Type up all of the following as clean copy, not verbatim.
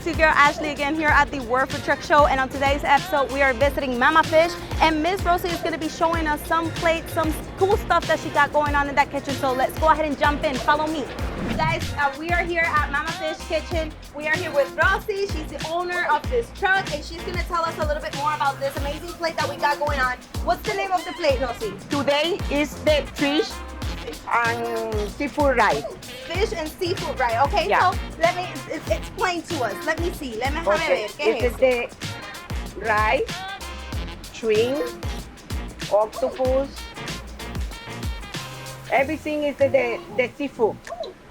it's your girl Ashley again here at the Word for Truck Show, and on today's episode we are visiting Mama Fish, and Miss Rosie is going to be showing us some plates, some cool stuff that she got going on in that kitchen. So let's go ahead and jump in. Follow me. Guys, we are here at Mama Fish Kitchen. We are here with Rosie. She's the owner of this truck, and she's going to tell us a little bit more about this amazing plate that we got going on. What's the name of the plate, Rosie? Today is the fish and seafood rice. Fish and seafood, right? Okay, Yeah. so let me explain to us. Let me see. Let me Okay, ver. ¿Qué this is the rice, shrimp, octopus. Everything is the seafood.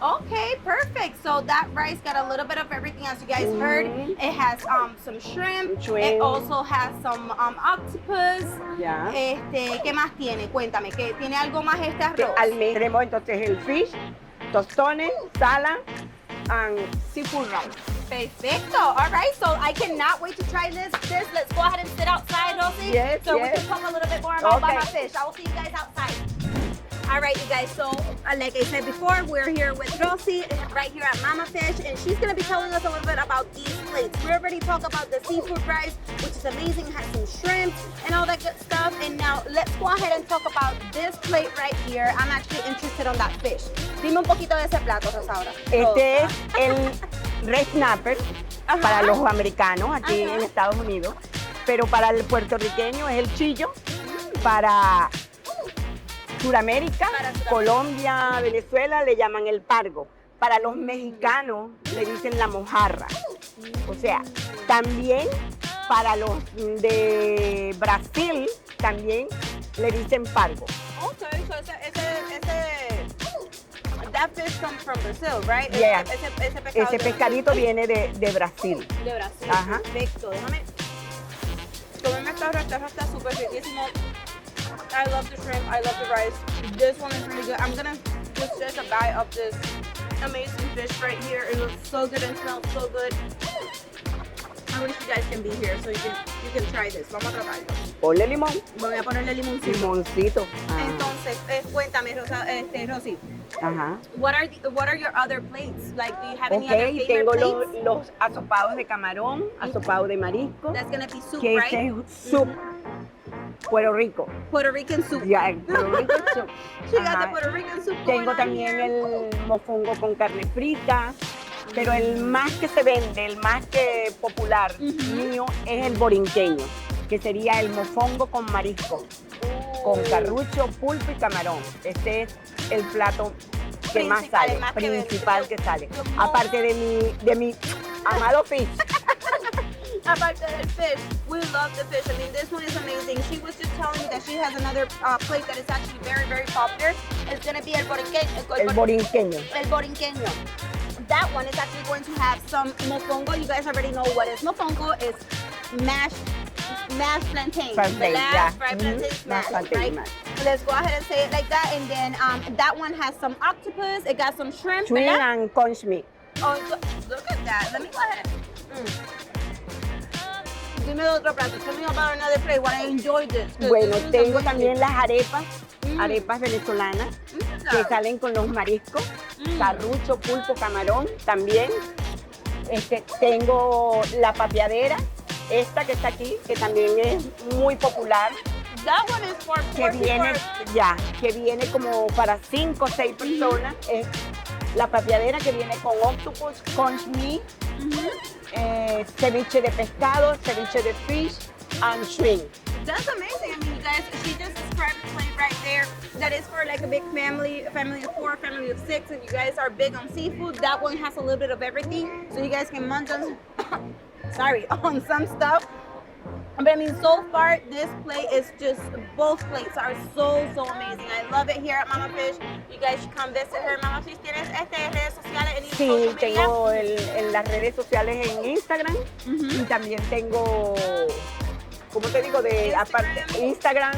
Okay, perfect. So that rice got a little bit of everything, as you guys heard. It has some shrimp. It also has some octopus. Yeah. ¿Qué más tiene? Cuéntame, ¿qué tiene algo más este arroz? Tenemos entonces el fish, tostones, salad, and seafood rice. Perfecto. All right, so I cannot wait to try this. Let's go ahead and sit outside, Rosie. Yes, so yes. we can talk a little bit more about Okay. Mama Fish. I will see you guys outside. All right, you guys, so like I said before, we're here with Rosie right here at Mama Fish, and she's going to be telling us a little bit about these plates. We already talked about the seafood rice, which is amazing. It has some shrimp and all that good stuff. And now let's go ahead and talk about this plate right here. I'm actually interested on that fish. Dime un poquito de ese plato, Rosaura. Este es el red snapper para los americanos aquí en Estados Unidos, pero para el puertorriqueño es el chillo, para Suramérica, Colombia, Venezuela le llaman el pargo. Para los mexicanos le dicen la mojarra. O sea, también para los de Brasil también le dicen pargo. Okay, so that fish comes from Brazil, right? Yeah. Ese Ese pescadito viene de Brasil. De Brasil. Ajá. Perfecto. Déjame comerme esta arroz, está súper riquísimo. I love the shrimp. I love the rice. This one is really good. I'm gonna just take a bite of this amazing fish right here. It looks so good and smells so good. I wish you guys can be here so you can try this. Vamos a tratarlo. Ponle limón. Voy a ponerle limoncito. Limoncito. Entonces, cuéntame, Rosie. Ajá. What are your other plates? Like, do you have any other Ok, favorite tengo plates? los asopados de camarón, asopado de marisco, That's gonna be soup, que right? ese es soup. Puerto Rico. Puerto Rican soup. Ya, el Puerto Rico soup. She got the Ajá. Puerto Rican soup going Tengo on también here. el mofongo con carne frita, pero el más que se vende, el más que popular mío es el borinqueño, que sería el mofongo con marisco, con carrucho, pulpo y camarón. Este es el plato que más Principal, sale, el más que vende. principal que sale. Yo- Aparte de mi amado fish. Aparte del fish, we love the fish. I mean, this one is amazing. She was just telling me that she has another plate that is actually very, very popular. It's going to be el borinqueño. El borinqueño. El borinqueño. That one is actually going to have some mofongo. You guys already know what is mofongo. It's mashed plantain. Plantain, Black yeah. fried plantain Mashed smashed, plantain right? mashed. Let's go ahead and say it like that. And then that one has some octopus. It got some shrimp. Shrimp ¿verdad? and conch meat. Oh, look at that. Let me go ahead. Dime de otro plato. Tell me about another plate. What I enjoyed this. Bueno, This is tengo amazing. también las arepas venezolanas, que salen con los mariscos, carrucho, pulpo, camarón también. Tengo la papiadera, esta que está aquí, que también es muy popular, That one is for que viene como para 5 o 6 personas. Es la papiadera que viene con octopus, conch meat, ceviche de pescado, ceviche de fish, and shrimp. That's amazing. I mean, you guys, she just described the plate right there. That is for like a big family, a family of 4, a family of 6, and you guys are big on seafood. That one has a little bit of everything, so you guys can munch on, on some stuff. But I mean, so far, this plate is just, both plates are so amazing. I love it here at Mama Fish. You guys should come visit her. Mama Fish, ¿tienes redes sociales en Sí, social media? tengo en las redes sociales en Instagram y también tengo, ¿cómo te digo? Aparte, Instagram.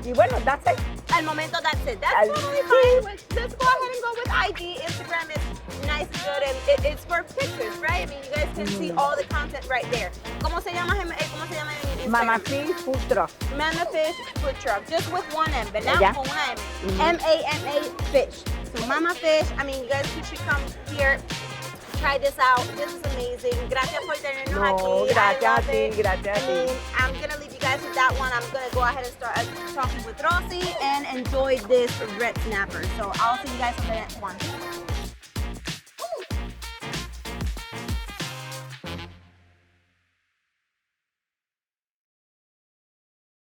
Y bueno, that's it. Al momento, that's it. That's totally fine. Let's go ahead and go with ID. Instagram is nice and good, and it's for pictures, right? I mean, you guys can see all the content right there. ¿Cómo se llama en Instagram? Mama Fish Food Truck. Mama Fish Food Truck, just with one M, ¿verdad? Yeah. Con una M. M-A-M-A Fish. So Mama Fish, I mean, you guys should come here try this out. This is amazing. Gracias por tenernos No, aquí. gracias I a love ti, it. gracias a I ti. mean, I'm gonna leave you guys with that one. I'm gonna go ahead and start talking with Rosy and enjoy this red snapper. So I'll see you guys on the next one.